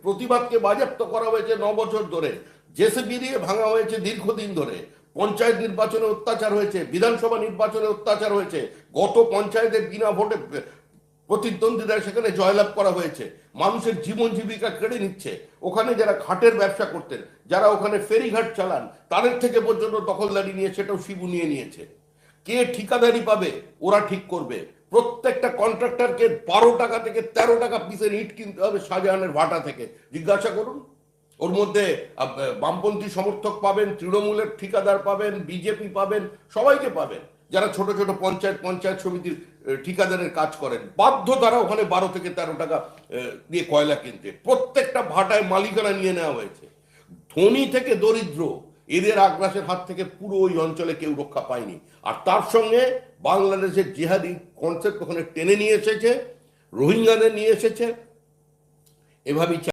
প্রতিবাদকে বাজেয়াপ্ত করা হয়েছে 9 বছর ধরে, জেসিবি দিয়ে ভাঙা হয়েছে দীর্ঘদিন ধরে, পঞ্চায়েত নির্বাচনে অত্যাচার হয়েছে, বিধানসভা নির্বাচনে অত্যাচার হয়েছে, গত পঞ্চায়েতে বিনা ভোটে প্রতিদ্বন্দ্বীরা সেখানে জয়লাভ করা হয়েছে, মানুষের জীবন জীবিকা কেড়ে নিচ্ছে। ওখানে যারা ঘাটের ব্যবসা করতেন, যারা ওখানে ফেরিঘাট চালান, তাদের থেকে পর্যন্ত দখলদারি নিয়ে সেটাও শিবু নিয়ে নিয়েছে। কে ঠিকাদারি পাবে ওরা ঠিক করবে। প্রত্যেকটা কন্ট্রাক্টরকে 12 টাকা থেকে 13 টাকা পিসের ইট কিনতে হবে শাহজাহানের ভাটা থেকে, জিজ্ঞাসা করুন। ওর মধ্যে বামপন্থী সমর্থক পাবেন, তৃণমূলের ঠিকাদার পাবেন, বিজেপি পাবেন, সবাইকে পাবেন। যারা ছোট ছোট পঞ্চায়েত সমিতির ঠিকাদারের কাজ করেন, বাধ্য তারা ওখানে 12 থেকে 13 টাকা দিয়ে কয়লা কিনতে। প্রত্যেকটা ভাটায় মালিকানা নিয়ে নেওয়া হয়েছে। ধনী থেকে দরিদ্র, এদের আগ্রাসের হাত থেকে পুরো ওই অঞ্চলে কেউ রক্ষা পায়নি। আর তার সঙ্গে বাংলাদেশের জিহাদি কনসেপ্ট ওখানে টেনে নিয়ে এসেছে, রোহিঙ্গাদের নিয়ে এসেছে, এভাবেই